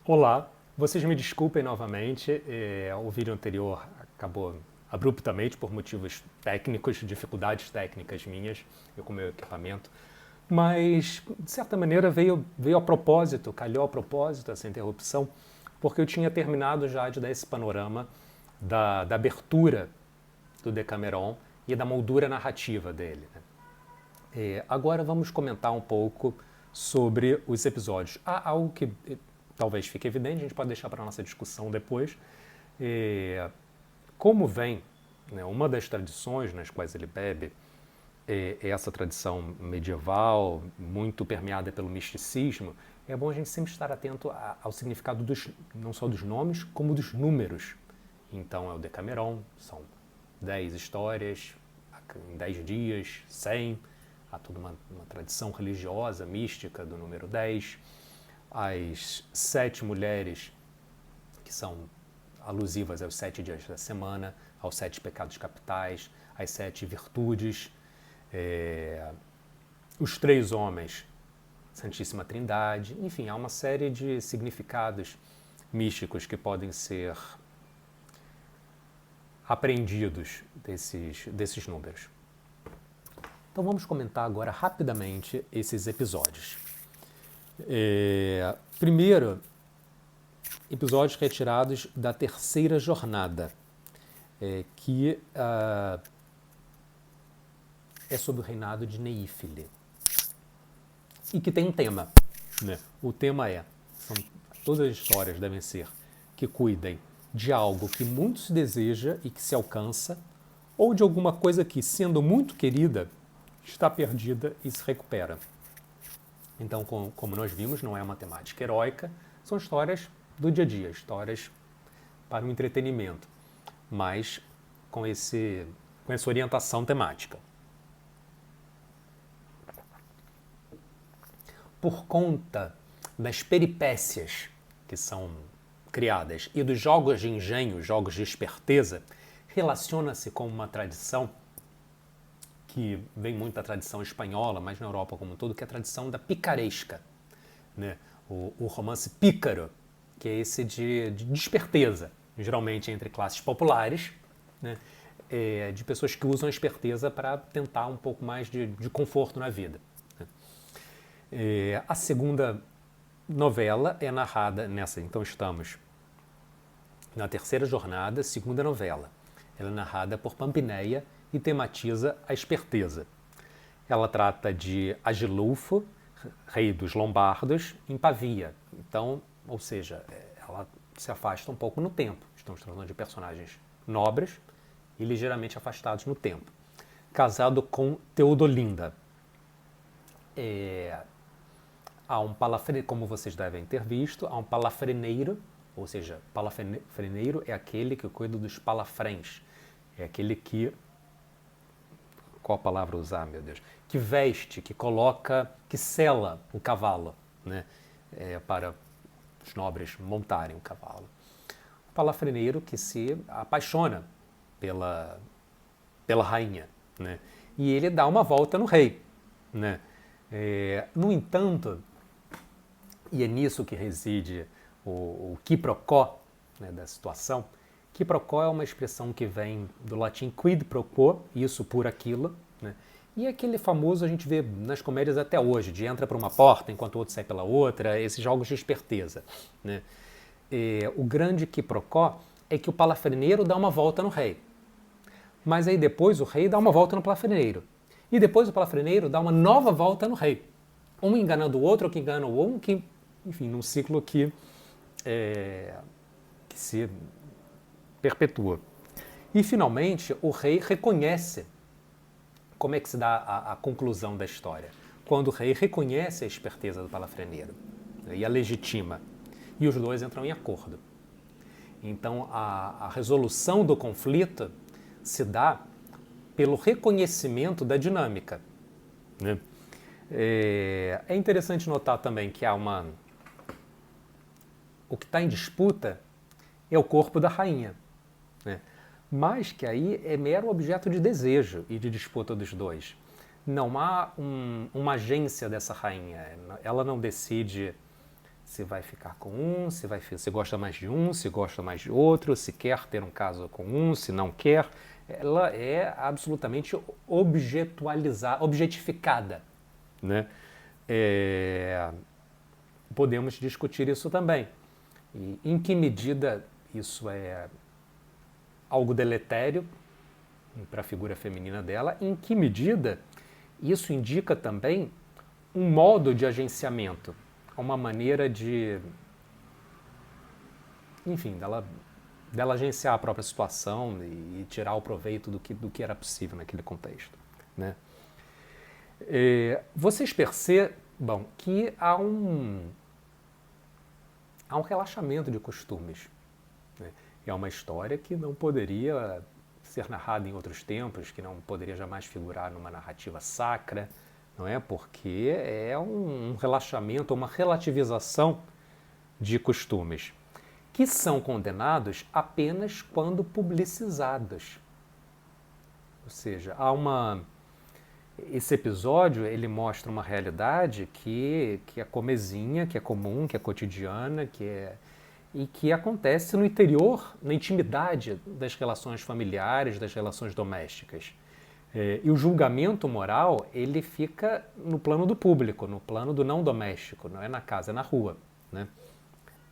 Olá, vocês me desculpem novamente, o vídeo anterior acabou abruptamente por motivos técnicos, dificuldades técnicas minhas, eu com meu equipamento, mas de certa maneira veio a propósito, calhou a propósito essa interrupção, porque eu tinha terminado já de dar esse panorama da abertura do Decameron e da moldura narrativa dele, né? Agora vamos comentar um pouco sobre os episódios. Há algo que talvez fique evidente, a gente pode deixar para a nossa discussão depois. Como vem, né, uma das tradições nas quais ele bebe é essa tradição medieval, muito permeada pelo misticismo, é bom a gente sempre estar atento ao significado não só dos nomes, como dos números. Então é o Decameron, são 10 histórias, em 10 dias, 100, há toda uma tradição religiosa, mística do número 10. As 7 mulheres, que são alusivas aos 7 dias da semana, aos 7 pecados capitais, às 7 virtudes. Os 3 homens, Santíssima Trindade, enfim, há uma série de significados místicos que podem ser apreendidos desses números. Então vamos comentar agora rapidamente esses episódios. Primeiro, episódios retirados da terceira jornada, que é sobre o reinado de Neífile. E que tem um tema, né? O tema todas as histórias devem ser que cuidem de algo que muito se deseja e que se alcança, ou de alguma coisa que, sendo muito querida, está perdida e se recupera. Então, como nós vimos, não é uma temática heróica, são histórias do dia a dia, histórias para o entretenimento, mas com essa orientação temática. Por conta das peripécias que são criadas e dos jogos de engenho, jogos de esperteza, relaciona-se com uma tradição que vem muito da tradição espanhola, mas na Europa como um todo, que é a tradição da picaresca, né? O romance pícaro, que é esse de esperteza, geralmente entre classes populares, né? De pessoas que usam a esperteza para tentar um pouco mais de conforto na vida. A segunda novela é narrada nessa, então estamos na terceira jornada, segunda novela. Ela é narrada por Pampineia e tematiza a esperteza. Ela trata de Agilulfo, rei dos Lombardos, em Pavia. Então, ou seja, ela se afasta um pouco no tempo. Estamos tratando de personagens nobres e ligeiramente afastados no tempo. Casado com Teodolinda. Há um palafreneiro, como vocês devem ter visto, há um palafreneiro, ou seja, palafreneiro é aquele que cuida dos palafrens. É aquele que... Qual palavra usar, meu Deus? Que veste, que coloca, que sela o cavalo, né? Para os nobres montarem o cavalo. O palafreneiro que se apaixona pela rainha, né? E ele dá uma volta no rei, né? No entanto, e é nisso que reside o quiprocó, né, da situação. Quiprocó é uma expressão que vem do latim quid pro quo, isso por aquilo, né? E aquele famoso a gente vê nas comédias até hoje, de entra por uma porta enquanto o outro sai pela outra, esses jogos de esperteza, né? O grande quiprocó é que o palafreneiro dá uma volta no rei, mas aí depois o rei dá uma volta no palafreneiro, e depois o palafreneiro dá uma nova volta no rei, um enganando o outro, que engana o outro, que, enfim, num ciclo que se perpetua. E, finalmente, o rei reconhece. Como é que se dá a conclusão da história? Quando o rei reconhece a esperteza do palafreneiro, né, e a legitima, e os dois entram em acordo. Então, a resolução do conflito se dá pelo reconhecimento da dinâmica, né? É interessante notar também que o que está em disputa é o corpo da rainha, né? Mas que aí é mero objeto de desejo e de disputa dos dois. Não há uma agência dessa rainha. Ela não decide se vai ficar com um, se gosta mais de um, se gosta mais de outro, se quer ter um caso com um, se não quer. Ela é absolutamente objetificada, né? Podemos discutir isso também. E em que medida isso é algo deletério para a figura feminina dela, em que medida isso indica também um modo de agenciamento, uma maneira de, enfim, dela agenciar a própria situação e tirar o proveito do que era possível naquele contexto, né? Vocês percebam que há um relaxamento de costumes, né? É uma história que não poderia ser narrada em outros tempos, que não poderia jamais figurar numa narrativa sacra, não é? Porque é um relaxamento, uma relativização de costumes, que são condenados apenas quando publicizados. Ou seja, esse episódio ele mostra uma realidade que é comezinha, que é comum, que é cotidiana, e que acontece no interior, na intimidade das relações familiares, das relações domésticas. E o julgamento moral, ele fica no plano do público, no plano do não doméstico, não é na casa, é na rua, né?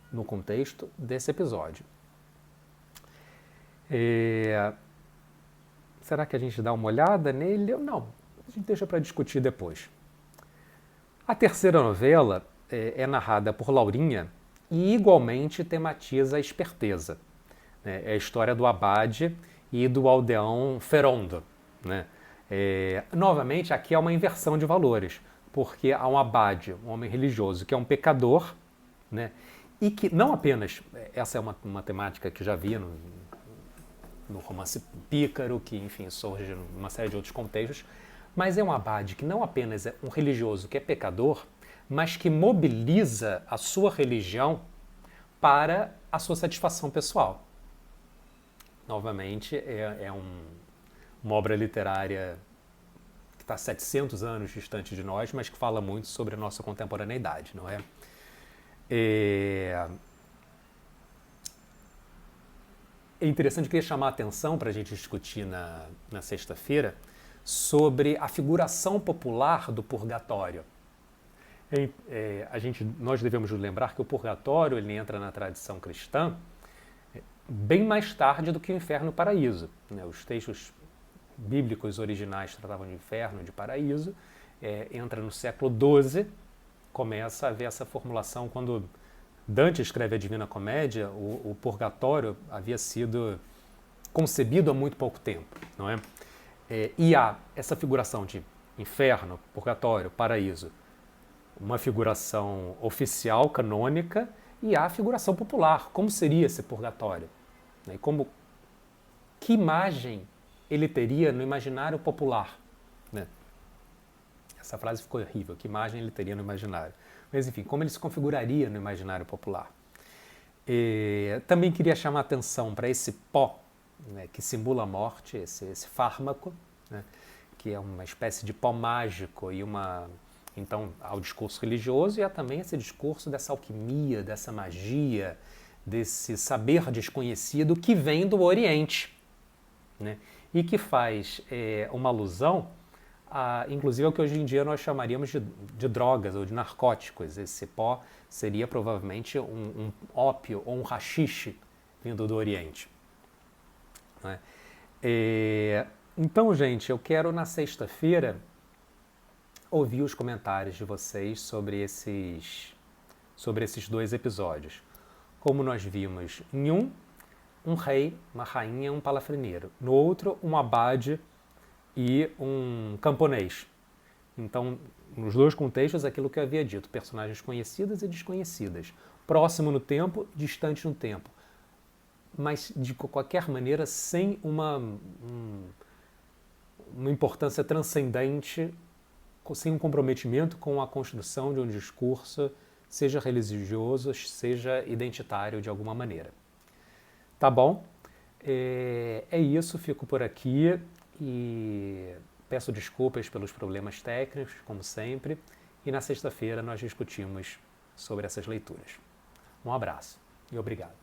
No contexto desse episódio. Será que a gente dá uma olhada nele? Não, a gente deixa para discutir depois. A terceira novela é narrada por Laurinha e igualmente tematiza a esperteza, né? É a história do abade e do aldeão Ferondo, né? Novamente, aqui é uma inversão de valores, porque há um abade, um homem religioso, que é um pecador, né? E que não apenas, essa é uma temática que já havia no romance pícaro, que enfim surge numa série de outros contextos, mas é um abade que não apenas é um religioso que é pecador, mas que mobiliza a sua religião para a sua satisfação pessoal. Novamente, uma obra literária que está 700 anos distante de nós, mas que fala muito sobre a nossa contemporaneidade, não é? É interessante, queria chamar a atenção para a gente discutir na sexta-feira sobre a figuração popular do purgatório. Nós devemos lembrar que o purgatório ele entra na tradição cristã bem mais tarde do que o inferno e o paraíso, né? Os textos bíblicos originais tratavam de inferno e de paraíso. Entra no século XII, começa a haver essa formulação. Quando Dante escreve a Divina Comédia, o purgatório havia sido concebido há muito pouco tempo, não é? E há essa figuração de inferno, purgatório, paraíso, uma figuração oficial, canônica, e há a figuração popular. Como seria esse purgatório? E que imagem ele teria no imaginário popular, né? Essa frase ficou horrível. Que imagem ele teria no imaginário? Mas, enfim, como ele se configuraria no imaginário popular? Também queria chamar a atenção para esse pó, né, que simula a morte, esse fármaco, né, que é uma espécie de pó mágico Então, há o discurso religioso e há também esse discurso dessa alquimia, dessa magia, desse saber desconhecido que vem do Oriente, né? E que faz uma alusão, inclusive, ao que hoje em dia nós chamaríamos de drogas ou de narcóticos. Esse pó seria provavelmente um ópio ou um haxixe vindo do Oriente, né? Então, gente, eu quero na sexta-feira ouvir os comentários de vocês sobre esses dois episódios. Como nós vimos em um rei, uma rainha, um palafreneiro. No outro, um abade e um camponês. Então, nos dois contextos, aquilo que eu havia dito, personagens conhecidas e desconhecidas. Próximo no tempo, distante no tempo. Mas, de qualquer maneira, sem uma importância transcendente, sem um comprometimento com a construção de um discurso, seja religioso, seja identitário de alguma maneira. Tá bom? É isso, fico por aqui e peço desculpas pelos problemas técnicos, como sempre, e na sexta-feira nós discutimos sobre essas leituras. Um abraço e obrigado.